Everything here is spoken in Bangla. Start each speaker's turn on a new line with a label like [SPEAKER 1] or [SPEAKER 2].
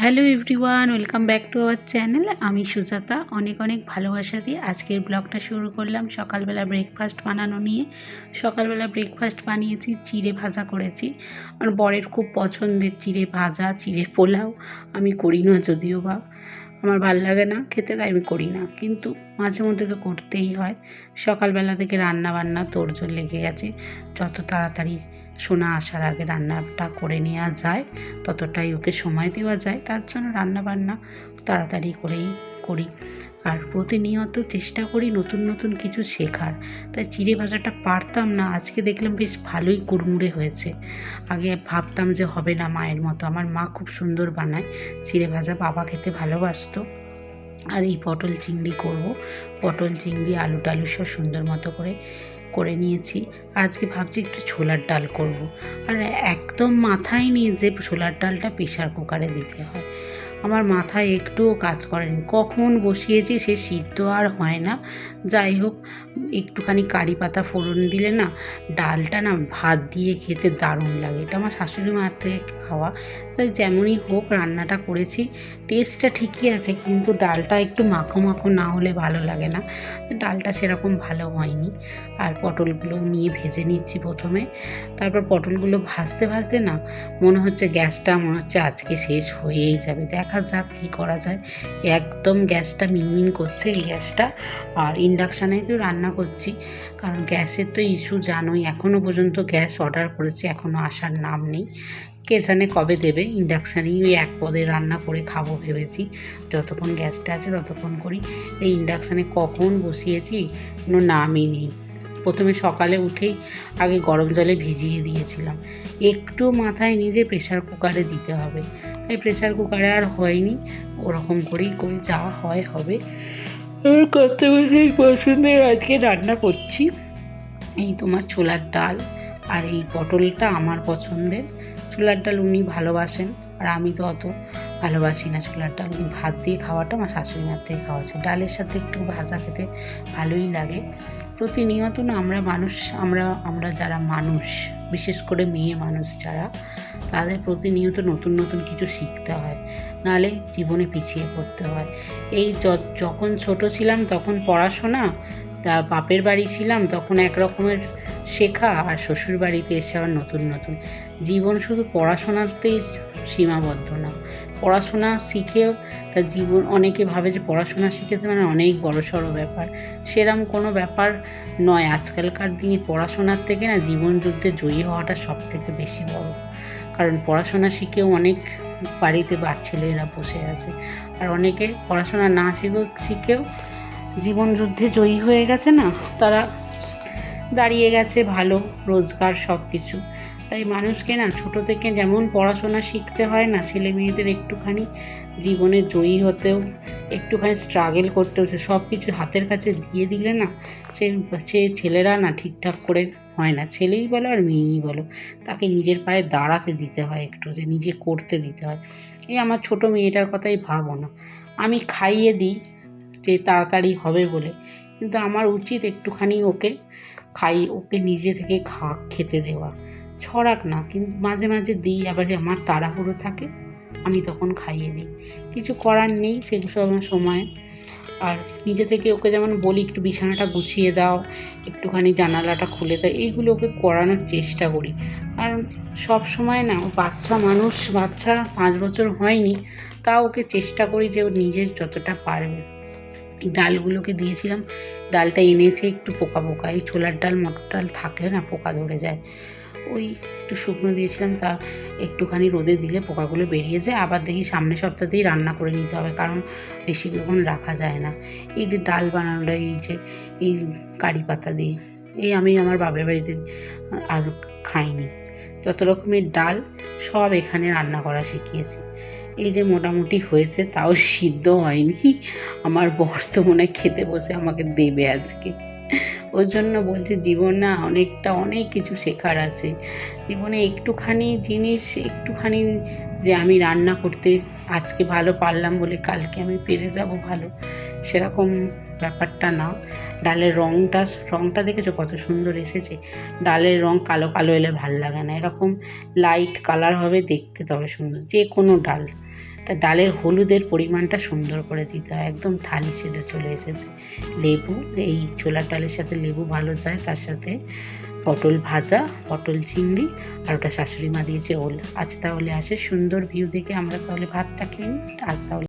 [SPEAKER 1] Hello everyone, welcome back to our channel. আমি সুজাতা অনেক অনেক ভালোবাসা দিয়ে আজকের ব্লগটা শুরু করলাম সকালবেলা ব্রেকফাস্ট বানানো নিয়ে। সকালবেলা ব্রেকফাস্ট বানিয়েছি, চিড়ে ভাজা করেছি। আমার বরের খুব পছন্দের চিড়ে ভাজা, চিড়ের পোলাও। আমি করি না যদিও বা, আমার ভাল লাগে না খেতে, তাই আমি করি না, কিন্তু মাঝে মধ্যে তো করতেই হয়। সকালবেলা থেকে রান্না বান্না তোড়জোড় লেগে গেছে। যত তাড়াতাড়ি সোনা আসার আগে রান্নাটা করে নেওয়া যায় ততটাই ওকে সময় দেওয়া যায়, তার জন্য রান্নাবান্না তাড়াতাড়ি করেই করি। আর প্রতিনিয়ত চেষ্টা করি নতুন নতুন কিছু শেখার। তাই চিড়ে ভাজাটা পারতাম না, আজকে দেখলাম বেশ ভালোই কুড়মুড়ে হয়েছে। আগে ভাবতাম যে হবে না মায়ের মতো। আমার মা খুব সুন্দর বানায় চিড়ে ভাজা, বাবা খেতে ভালোবাসতো। আর এই পটল চিংড়ি করব, পটল চিংড়ি আলু টালু সব সুন্দর মতো করে নিয়েছি। আজকে ভাবছি একটু ছোলার ডাল করব। আর একদম মাথায় নিয়ে যে ছোলার ডালটা প্রেশার কুকারে দিতে হয়, আমার মাথায় একটুও কাজ করেনি। কখন বসিয়েছি সে সিদ্ধ আর হয় না। যাই হোক, একটুখানি কারি পাতা ফোড়ন দিলে না ডালটা না ভাত দিয়ে খেতে দারুণ লাগে। এটা আমার শাশুড়ি মার থেকে খাওয়া। তাই যেমনই হোক রান্নাটা করেছি, টেস্টটা ঠিকই আছে, কিন্তু ডালটা একটু মাখো মাখো না হলে ভালো লাগে না। ডালটা সেরকম ভালো হয়নি। আর পটলগুলো নিয়ে ভেজে নিচ্ছি প্রথমে। তারপর পটলগুলো ভাজতে ভাজতে না মনে হচ্ছে গ্যাসটা মনে হচ্ছে আজকে শেষ হয়েই যাবে। দেখা যাক কী করা যায়। একদম গ্যাসটা মিনমিন করছে এই গ্যাসটা। আর ইন্ডাকশানেই তো রান্না করছি, কারণ গ্যাসের তো ইস্যু জানোই। এখনও পর্যন্ত গ্যাস অর্ডার করেছি, এখনও আসার নাম নেই। কে জানে কবে দেবে। ইন্ডাকশানেই ওই এক পদে রান্না করে খাবো ভেবেছি। যতক্ষণ গ্যাসটা আছে ততক্ষণ করি। এই ইন্ডাকশানে কখন বসিয়েছি কোনো নামই নেই। প্রথমে সকালে উঠেই আগে গরম জলে ভিজিয়ে দিয়েছিলাম, একটু মাথায় নিজে প্রেশার কুকারে দিতে হবে। তাই প্রেশার কুকারে আর হয়নি, ওরকম করেই করি, যা হয় হবে। আমার কত বছর পছন্দের আজকে রান্না করছি এই তোমার ছোলার ডাল। আর এই পটলটা আমার পছন্দের। ছোলার ডাল উনি ভালোবাসেন, আর আমি তো অত ভালোবাসি না ছোলার ডাল। ভাত দিয়ে খাওয়াটা আমার শাশুড়ি মার থেকে খাওয়া আছে। ডালের সাথে একটু ভাজা খেতে ভালোই লাগে। প্রতিনিয়ত না আমরা যারা মানুষ, বিশেষ করে মেয়ে মানুষ যারা, তাদের প্রতিনিয়ত নতুন নতুন কিছু শিখতে হয়, নাহলে জীবনে পিছিয়ে পড়তে হয়। এই যখন ছোট ছিলাম তখন পড়াশোনা, তা বাপের বাড়ি ছিলাম তখন এক রকমের শেখা, আর শ্বশুর বাড়িতে এসে আবার নতুন নতুন। জীবন শুধু পড়াশোনাতেই সীমাবদ্ধ না। পড়াশোনা শিখেও তার জীবন, অনেকে ভাবে যে পড়াশোনা শিখেছে মানে অনেক বড়সড় ব্যাপার। সেরম কোনো ব্যাপার নয়। আজকালকার দিনে পড়াশোনার থেকে না জীবন যুদ্ধে জয়ী হওয়াটা সব থেকে বেশি বড়। কারণ পড়াশোনা শিখেও অনেক বাড়িতে ছেলেরা বসে আছে, আর অনেকে পড়াশোনা না শিখেও জীবন যুদ্ধে জয়ী হয়ে গেছে না, তারা দাঁড়িয়ে গেছে, ভালো রোজগার সব কিছু। তাই মানুষকে না ছোট থেকে যেমন পড়াশোনা শিখতে হয় না, ছেলে মেয়েদের একটুখানি জীবনে জয়ী হতেও একটুখানি স্ট্রাগল করতে হচ্ছে। সব কিছু হাতের কাছে দিয়ে দিলে না সে ছেলেরা না ঠিকঠাক করে হয় না। ছেলেই বলো আর মেয়েই বলো, তাকে নিজের পায়ে দাঁড়াতে দিতে হয়, একটু যে নিজে করতে দিতে হয়। এই আমার ছোট মেয়েটার কথাই ভাবো না, আমি খাইয়ে দিই যে তাড়াতাড়ি হবে বলে, কিন্তু আমার উচিত একটুখানি ওকে নিজে থেকে খেতে দেওয়া। ছড়াক না, কিন্তু মাঝে মাঝে দিই, আবার আমার তাড়াহুড়ো থাকে, আমি তখন খাইয়ে দিই। কিছু করার নেই সেগুলো আমার সময়। আর নিজে থেকে ওকে যেমন বলি একটু বিছানাটা গুছিয়ে দাও, একটুখানি জানালাটা খুলে দাও, এইগুলো ওকে করানোর চেষ্টা করি। কারণ সব সময় না, বাচ্চা 5 বছর হয়নি, তাও ওকে চেষ্টা করি যে ও নিজের যতটা পারবে। ডালগুলোকে দিয়েছিলাম, ডালটা এনেছে একটু পোকা পোকা। এই ছোলার ডাল মটর ডাল থাকলে না পোকা ধরে যায়। ওই একটু শুকনো দিয়েছিলাম, তা একটুখানি রোদে দিলে পোকাগুলো বেরিয়ে যায়। আবার দেখি সামনের সপ্তাহতেই রান্না করে নিতে হবে, কারণ বেশিক্ষণ রাখা যায় না। এই যে ডাল বানানোটা, এই কারি পাতা দিয়ে, আমি আমার বাপের বাড়িতে আর খাইনি। যত রকমের ডাল সব এখানে রান্না করা শিখিয়েছি। এই যে মোটামুটি হয়েছে, তাও সিদ্ধ হয়নি। আমার বর তো মনে হয় খেতে বসে আমাকে দেবে আজকে। ওর জন্য বলছি জীবন না অনেক কিছু শেখার আছে জীবনে। একটুখানি যে আমি রান্না করতে আজকে ভালো পারলাম বলে কালকে আমি পেরে যাব ভালো, সেরকম ব্যাপারটা না। ডালের রঙটা দেখেছো কত সুন্দর এসেছে। ডালের রঙ কালো কালো এলে ভাল লাগে না, এরকম লাইট কালার হবে দেখতে, তবে সুন্দর যে কোনো ডাল। তা ডালের হলুদের পরিমাণটা সুন্দর করে দিতে হয়। একদম থালি সেজে চলে এসেছে। লেবু, এই ছোলার ডালের সাথে লেবু ভালো যায়, তার সাথে পটল ভাজা, পটল চিংড়ি, আর ওটা শাশুড়ি মা দিয়েছে ওল। আজ তাহলে আসে সুন্দর ভিউ দেখে আমরা তাহলে ভাতটা খেয়ে নিই। আজ তাহলে